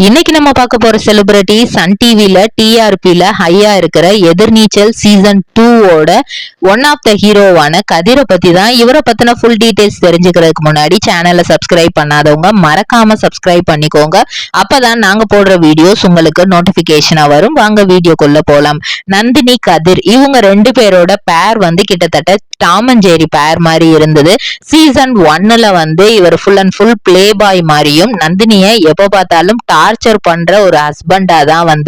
இன்னைக்கு நம்ம பார்க்க போற செலிபிரிட்டி சன் டிவில டிஆர்பில ஹையா இருக்கிற எதிர்நீச்சல் சீசன் 2ஓட ஒன் ஆஃப் த ஹீரோவான கதிரை பத்தி தான். இவரை பத்தின ஃபுல் டீடைல்ஸ் தெரிஞ்சுக்கிறதுக்கு முன்னாடி சேனலை சப்ஸ்கிரைப் பண்ணாதவங்க மறக்காம சப்ஸ்கிரைப் பண்ணிக்கோங்க. அப்பதான் நாங்க போடுற வீடியோஸ் உங்களுக்கு நோட்டிபிகேஷனா வரும். வாங்க வீடியோக்குள்ள போலாம். நந்தினி கதிர் இவங்க ரெண்டு பேரோட பேர் கிட்டத்தட்ட டாம் அண்ட் ஜெரி பேர் மாதிரி இருந்தது. சீசன் 1ல இவர் full and full play boy மாதிரியும் நந்தினியை எப்ப பார்த்தாலும் டார்ச்சர் பண்ற ஒரு ஹஸ்பண்டா தான்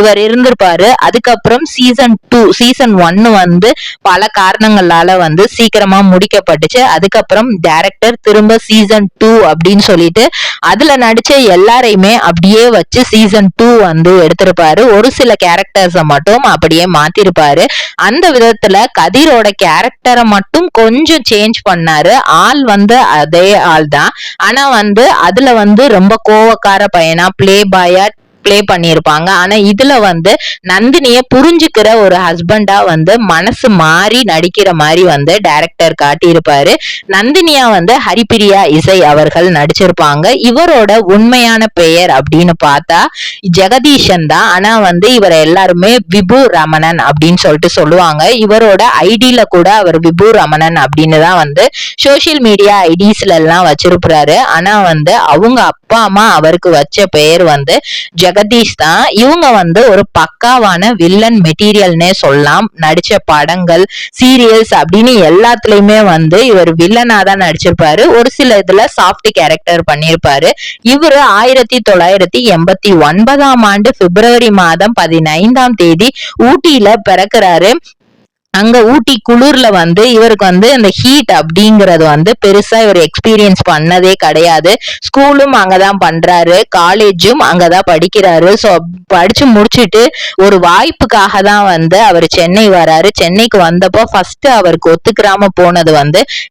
இவர் இருந்திருப்பாரு. அதுக்கப்புறம் சீசன் 1 பல காரணங்களால சீக்கிரமா முடிக்கப்பட்டுச்சு. அதுக்கப்புறம் டைரக்டர் திரும்ப சீசன் 2 அப்படின்னு சொல்லிட்டு அதுல நடிச்ச எல்லாரையுமே அப்படியே வச்சு சீசன் 2 எடுத்திருப்பாரு. ஒரு சில கேரக்டர்ஸ மட்டும் அப்படியே மாத்திருப்பாரு. அந்த விதத்துல கதிரோட கேரக்டரை மட்டும் கொஞ்சம் சேஞ்ச் பண்ணாரு. ஆள் அதே ஆள் தான். ஆனா அதுல ரொம்ப கோவக்கார பையனா பிளே பாயா பிளே பண்ணிருப்பாங்க. ஆனா இதுல நந்தினிய புரிஞ்சுக்கிற ஒரு ஹஸ்பண்டா மனசு மாறி நடிக்கிற மாதிரி டைரக்டர் காட்டியிருப்பாரு. நந்தினியா ஹரிப்பிரியா இசை அவர்கள் நடிச்சிருப்பாங்க. இவரோட உண்மையான பெயர் அப்படின்னு பார்த்தா ஜெகதீஷன் தான். ஆனா இவரை எல்லாருமே விபு ரமணன் அப்படின்னு சொல்லிட்டு சொல்லுவாங்க. இவரோட ஐடியில கூட அவர் விபு ரமணன் அப்படின்னு தான் சோசியல் மீடியா ஐடிஸ்ல எல்லாம் வச்சிருப்பாரு. ஆனா அவங்க அப்பா அம்மா அவருக்கு வச்ச பெயர் ஜெகதீஷ் தான். இவங்க ஒரு பக்காவான வில்லன் மெட்டீரியல்னே சொல்லலாம். நடிச்ச படங்கள் சீரியல்ஸ் அப்படின்னு எல்லாத்துலயுமே இவர் வில்லனா தான் நடிச்சிருப்பாரு. ஒரு சில இதுல சாஃப்ட் கேரக்டர் பண்ணிருப்பாரு. இவரு 1989 பிப்ரவரி மாதம் 15 ஊட்டியில பிறக்கிறாரு. அங்க ஊட்டி குளிர்ல இவருக்கு அந்த ஹீட் அப்படிங்கறது பெருசா இவர் எக்ஸ்பீரியன்ஸ் பண்ணதே கிடையாது. ஸ்கூலும் அங்கதான் பண்றாரு, காலேஜும் அங்கதான் படிக்கிறாரு. சோ படிச்சு முடிச்சுட்டு ஒரு வாய்ப்புக்காக தான் அவர் சென்னை வராரு. சென்னைக்கு வந்தப்போ ஃபர்ஸ்ட் அவருக்கு ஒத்துக்கிறாம போனது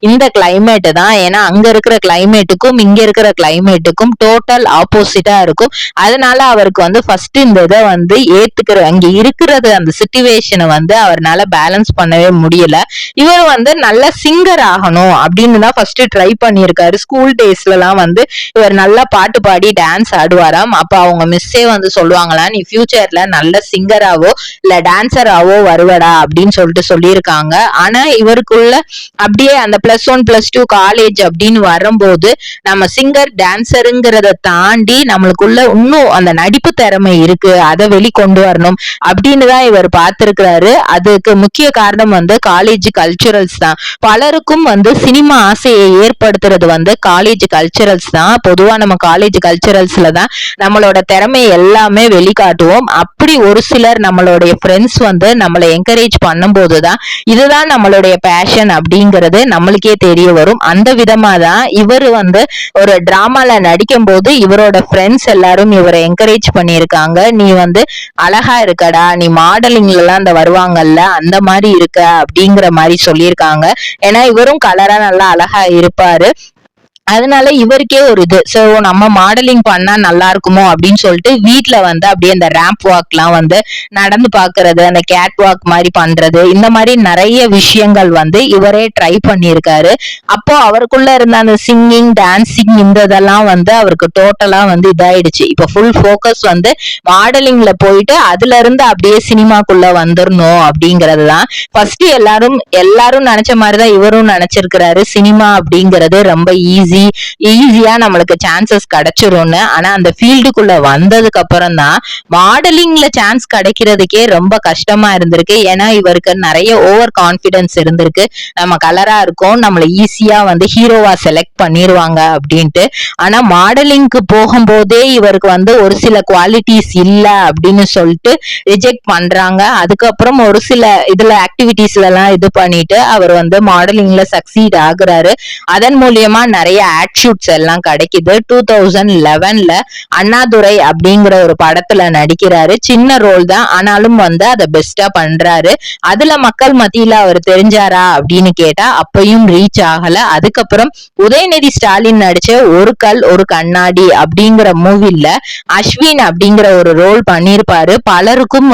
இந்த கிளைமேட் தான். ஏன்னா அங்க இருக்கிற கிளைமேட்டுக்கும் இங்க இருக்கிற கிளைமேட்டுக்கும் டோட்டல் ஆப்போசிட்டா இருக்கும். அதனால அவருக்கு ஃபர்ஸ்ட் இந்த இதை ஏத்துக்கிற அங்க இருக்கிறது அந்த சிச்சுவேஷனை அவர்னால பேலன்ஸ் பண்ணவே முடியல. இவர் நல்ல சிங்கர் ஆகணும் அப்படின்னு தான் ஃபர்ஸ்ட் ட்ரை பண்ணியிருக்காரு. ஸ்கூல் டேஸ்ல எல்லாம் இவர் நல்லா பாட்டு பாடி டான்ஸ் ஆடுவாராம். அப்ப அவங்க மிஸ்ஸே சொல்லுவாங்களா, நீ ஃபியூச்சர்ல நல்ல சிங்கராவோ இல்ல டான்சராவோ வருவடா அப்படின்னு சொல்லிட்டு சொல்லியிருக்காங்க. ஆனா இவருக்குள்ள அப்படியே அந்த +1 +2 காலேஜ் அப்படின்னு வரும்போது நம்ம சிங்கர் டான்சருங்கிறத தாண்டி நம்மளுக்குள்ள இன்னும் அந்த நடிப்பு திறமை இருக்கு, அதை வெளிக்கொண்டு வரணும் அப்படின்னு தான் இவர் பார்த்திருக்கிறாரு. அதுக்கு முக்கிய காரணம் காலேஜ் கல்ச்சுரல்ஸ் தான். பலருக்கும் சினிமா ஆசையை ஏற்படுத்துறது காலேஜ் கல்ச்சுரல்ஸ் தான். பொதுவா நம்ம காலேஜ் கல்ச்சுரல்ஸ்ல தான் நம்மளோட திறமை எல்லாமே வெளிக்காட்டுவோம். அப்படி ஒரு சிலர் நம்மளுடைய ஃப்ரெண்ட்ஸ் நம்மளை என்கரேஜ் பண்ணும் போதுதான் இதுதான் நம்மளுடைய பேஷன் அப்படிங்கிறது நம்மளுக்கே தெரிய வரும். அந்த விதமா தான் இவர் ஒரு டிராமால நடிக்கும் போது இவரோட ஃப்ரெண்ட்ஸ் எல்லாரும் இவரை என்கரேஜ் பண்ணியிருக்காங்க. நீ அழகா இருக்கடா, நீ மாடலிங்ல எல்லாம் அந்த வருவாங்கல்ல அந்த மாதிரி இருக்க அப்படிங்கிற மாதிரி சொல்லியிருக்காங்க. ஏன்னா இவரும் கலரா நல்லா அழகா இருப்பாரு. அதனால இவருக்கே ஒரு இது, சோ நம்ம மாடலிங் பண்ணா நல்லா இருக்குமோ அப்படின்னு சொல்லிட்டு வீட்டுல அப்படியே அந்த ரேம்ப் வாக் எல்லாம் நடந்து பாக்குறது, அந்த கேட் வாக் மாதிரி பண்றது, இந்த மாதிரி நிறைய விஷயங்கள் இவரே ட்ரை பண்ணியிருக்காரு. அப்போ அவருக்குள்ள இருந்த அந்த சிங்கிங் டான்சிங் இந்த இதெல்லாம் அவருக்கு டோட்டலா இதாயிடுச்சு. இப்ப ஃபுல் போக்கஸ் மாடலிங்ல போயிட்டு அதுல இருந்து அப்படியே சினிமாக்குள்ள வந்துடணும் அப்படிங்கறது தான். ஃபர்ஸ்ட் எல்லாரும் நினைச்ச மாதிரிதான் இவரும் நினைச்சிருக்கிறாரு. சினிமா அப்படிங்கறது ரொம்ப ஈஸியா நம்மளுக்கு சான்சஸ் கிடைச்சிரும்னு. ஆனா அந்த ஃபீல்டுக்குள்ள வந்ததுக்கு அப்புறம் தான் மாடலிங்ல சான்ஸ் கிடைக்கிறதுக்கே ரொம்ப கஷ்டமா இருந்திருக்கு. ஏன்னா இவருக்கு நிறைய ஓவர் கான்பிடன்ஸ் இருந்திருக்கு. நம்ம கலரா இருக்கோம், நம்மள ஈஸியா ஹீரோவா செலக்ட் பண்ணிருவாங்க அப்படின்ட்டு. ஆனா மாடலிங்க்கு போகும்போதே இவருக்கு ஒரு சில குவாலிட்டிஸ் இல்ல அப்படின்னு சொல்லிட்டு ரிஜெக்ட் பண்றாங்க. அதுக்கப்புறம் ஒரு சில இதுல ஆக்டிவிட்டிஸ்ல எல்லாம் இது பண்ணிட்டு அவர் மாடலிங்ல சக்சீட் ஆகுறாரு. அதன் மூலியமா நிறைய ஆட் ஷூட்ஸ் எல்லாம் கிடைக்குது. 2011 அண்ணாதுரை அப்படிங்கிற ஒரு படத்துல நடிக்கிறாரு. சின்ன ரோல் தான், ஆனாலும் அதை பெஸ்டா பண்றாரு. அதுல மக்கள் மத்தியில அவர் தெரிஞ்சாரா அப்படின்னு கேட்டா அப்பயும் ரீச் ஆகல. அதுக்கப்புறம் உதயநிதி ஸ்டாலின் நடிச்ச ஒரு கல் ஒரு கண்ணாடி அப்படிங்கிற மூவில அஸ்வின் அப்படிங்கிற ஒரு ரோல் பண்ணிருப்பாரு. பலருக்கும்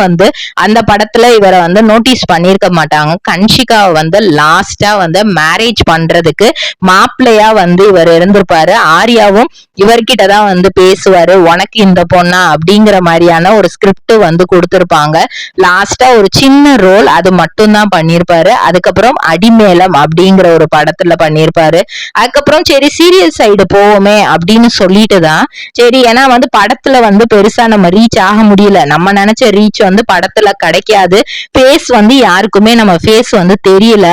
அந்த படத்துல இவரை நோட்டீஸ் பண்ணிருக்க மாட்டாங்க. கன்ஷிகாவை லாஸ்டா மேரேஜ் பண்றதுக்கு மாப்பிள்ளையா இவர் இருந்திருப்பாரு. ஆர்யாவும் இவர்கிட்ட தான் வந்து பேசுவாரு, உனக்கு இந்த பொண்ணா அப்படிங்கிற மாதிரியான ஒரு ஸ்கிரிப்ட் வந்து கொடுத்திருப்பாங்க. லாஸ்டா ஒரு சின்ன ரோல் அது மட்டும் தான் பண்ணிருப்பாரு. அதுக்கப்புறம் அடிமேலம் அப்படிங்கிற ஒரு படத்துல பண்ணிருப்பாரு. அதுக்கப்புறம் சரி சீரியல் சைடு போவோமே அப்படின்னு சொல்லிட்டு தான் சரி, ஏன்னா வந்து படத்துல வந்து பெருசா நம்ம ரீச் ஆக முடியல, நம்ம நினைச்ச ரீச் வந்து படத்துல கிடைக்காது, ஃபேஸ் வந்து யாருக்குமே நம்ம ஃபேஸ் வந்து தெரியல.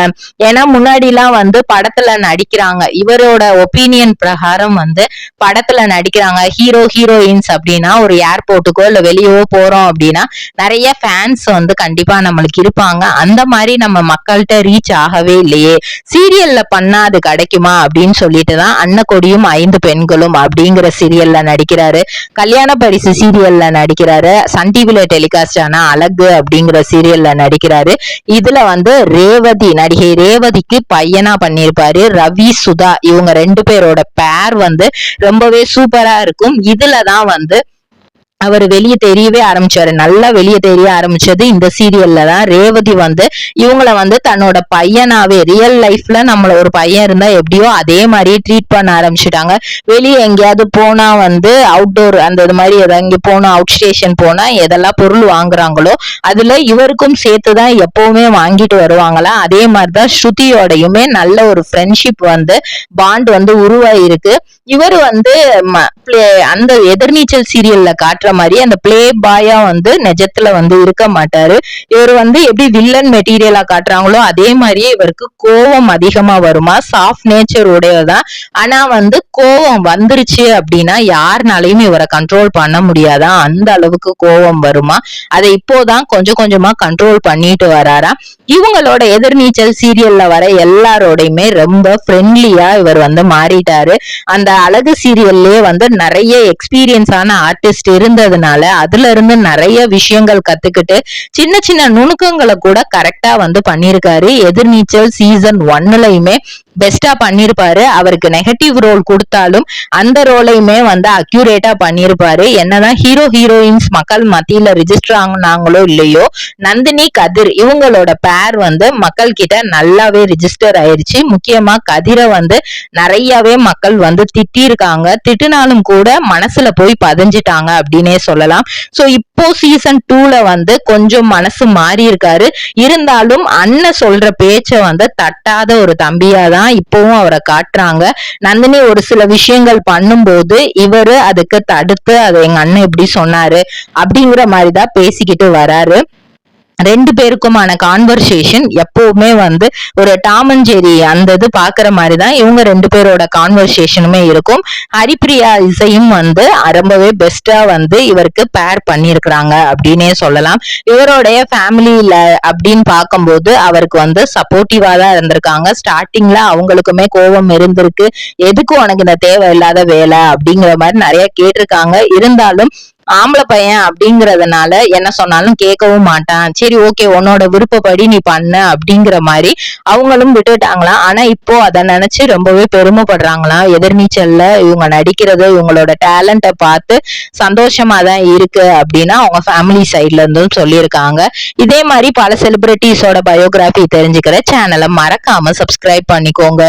ஏன்னா முன்னாடி எல்லாம் வந்து படத்துல நடிக்கிறாங்க, இவரோட ஒப்பீனியன் பிரகாரம் வந்து படத்துல நடிக்கிறாங்க ஹீரோ ஹீரோயின்ஸ் அப்படின்னா ஒரு ஏர்போர்ட்டுக்கோ இல்ல வெளியவோ போறோம் அப்படின்னா நிறைய ஃபேன்ஸ் வந்து கண்டிப்பா நம்மளுக்கு இருப்பாங்க. அந்த மாதிரி நம்ம மக்கள்கிட்ட ரீச் ஆகவே இல்லையே, சீரியல்ல பண்ணா அது கிடைக்குமா அப்படின்னு சொல்லிட்டு தான் அன்னக்கொடியும் 5 பெண்களும் அப்படிங்கிற சீரியல்ல நடிக்கிறாரு. கல்யாண பரிசு சீரியல்ல நடிக்கிறாரு. சன் டிவில டெலிகாஸ்ட் ஆன அழகு அப்படிங்கிற சீரியல்ல நடிக்கிறாரு. இதுல வந்து ரேவதி, நடிகை ரேவதிக்கு பையனா பண்ணிருப்பாரு. ரவி சுதா, இவங்க 2 பேரோட பேர் வந்து ரொம்பவே சூப்பரா இருக்கும். இதுலதான் வந்து அவர் வெளியே தெரியவே ஆரம்பிச்சாரு, நல்லா வெளியே தெரிய ஆரம்பிச்சது இந்த சீரியல்ல தான். ரேவதி வந்து இவங்கள வந்து தன்னோட பையனாவே, ரியல் லைஃப்ல நம்மள ஒரு பையன் இருந்தா எப்படியோ அதே மாதிரி ட்ரீட் பண்ண ஆரம்பிச்சுட்டாங்க. வெளியே எங்கேயாவது போனா வந்து அவுட்டோர் அந்த இது மாதிரி எதாவது போனா, அவுட் ஸ்டேஷன் போனா எதெல்லாம் பொருள் வாங்குறாங்களோ அதுல இவருக்கும் சேர்த்துதான் எப்பவுமே வாங்கிட்டு வருவாங்களா. அதே மாதிரிதான் ஸ்ருதியோடையுமே நல்ல ஒரு ஃப்ரெண்ட்ஷிப் வந்து பாண்ட் வந்து உருவாயிருக்கு. இவர் வந்து அந்த எதிர்நீச்சல் சீரியல்ல காட்டுற மாதிரி அந்த பிளே பாயா வந்து நிஜத்துல வந்து இருக்க மாட்டாரு. இவர் வந்து எப்படி வில்லன் மெட்டீரியலா காட்டுறாங்களோ அதே மாதிரியே இவருக்கு கோவம் அதிகமா வருமா, சாஃப்ட் நேச்சர் உடையதான். ஆனா வந்து கோவம் வந்துருச்சு அப்படின்னா யாருனாலையும் இவரை கண்ட்ரோல் பண்ண முடியாதா, அந்த அளவுக்கு கோவம் வருமா. அதை இப்போதான் கொஞ்சம் கொஞ்சமா கண்ட்ரோல் பண்ணிட்டு வராரா. இவங்களோட எதிர்நீச்சல் சீரியல்ல வர எல்லாரோடையுமே ரொம்ப ஃப்ரெண்ட்லியா இவர் வந்து மாறிட்டாரு. அந்த அழகு சீரியல்லே வந்து நிறைய எக்ஸ்பீரியன்ஸான ஆர்டிஸ்ட் இருந்ததுனால அதுல இருந்து நிறைய விஷயங்கள் கத்துக்கிட்டு சின்ன சின்ன நுணுக்கங்களை கூட கரெக்டா வந்து பண்ணிருக்காரு. எதிர்நீச்சல் சீசன் 1லயுமே பெஸ்டா பண்ணிருப்பாரு. அவருக்கு நெகட்டிவ் ரோல் கொடுத்தாலும் அந்த ரோலையுமே வந்து அக்யூரேட்டா பண்ணிருப்பாரு. என்னதான் ஹீரோ ஹீரோயின்ஸ் மக்கள் மத்தியில ரிஜிஸ்டர் ஆகுனாங்களோ இல்லையோ, நந்தினி கதிர் இவங்களோட பேர் வந்து மக்கள் கிட்ட நல்லாவே ரிஜிஸ்டர் ஆயிருச்சு. முக்கியமா கதிரை வந்து நிறையவே மக்கள் வந்து திட்டிருக்காங்க. திட்டினாலும் கூட மனசுல போய் பதிஞ்சிட்டாங்க அப்படின்னே சொல்லலாம். சோ இப்போ சீசன் 2ல வந்து கொஞ்சம் மனசு மாறி இருக்காரு. இருந்தாலும் அண்ணன் சொல்ற பேச்ச வந்து தட்டாத ஒரு தம்பியா தான் இப்பவும் அவரை காட்டுறாங்க. நந்தினி ஒரு சில விஷயங்கள் பண்ணும்போது இவரு அதுக்கு தடுத்து அதை எங்க அண்ணன் எப்படி சொன்னாரு அப்படிங்கிற மாதிரிதான் பேசிக்கிட்டு வராரு. 2 பேருக்குமான கான்வர்சேஷன் எப்பவுமே வந்து ஒரு டாம் அண்ட் ஜெரி அந்த இது பாக்குற மாதிரிதான் இவங்க 2 பேரோட கான்வர்சேஷனுமே இருக்கும். ஹரிப்பிரியா இசையும் வந்து ரொம்பவே பெஸ்டா வந்து இவருக்கு பேர் பண்ணிருக்கிறாங்க அப்படின்னே சொல்லலாம். இவருடைய ஃபேமிலியில அப்படின்னு பார்க்கும்போது அவருக்கு வந்து சப்போர்ட்டிவா தான் இருந்திருக்காங்க. ஸ்டார்டிங்ல அவங்களுக்குமே கோபம் இருந்திருக்கு, எதுக்கு உனக்கு இந்த தேவையில்லாத வேலை அப்படிங்கிற மாதிரி நிறைய கேட்டிருக்காங்க. இருந்தாலும் ஆம்பளை பையன் அப்படிங்கறதுனால என்ன சொன்னாலும் கேட்கவும் மாட்டான், சரி ஓகே உன்னோட விருப்பப்படி நீ பண்ண அப்படிங்கிற மாதிரி அவங்களும் விட்டுட்டாங்களாம். ஆனா இப்போ அதை நினைச்சு ரொம்பவே பெருமைப்படுறாங்களாம். எதிர்நீச்சல்ல இவங்க நடிக்கிறது, இவங்களோட டேலண்ட பார்த்து சந்தோஷமா தான் இருக்கு அப்படின்னு அவங்க ஃபேமிலி சைட்ல இருந்தும் சொல்லியிருக்காங்க. இதே மாதிரி பல செலிபிரிட்டிஸோட பயோகிராஃபி தெரிஞ்சுக்கிற சேனலை மறக்காம சப்ஸ்கிரைப் பண்ணிக்கோங்க.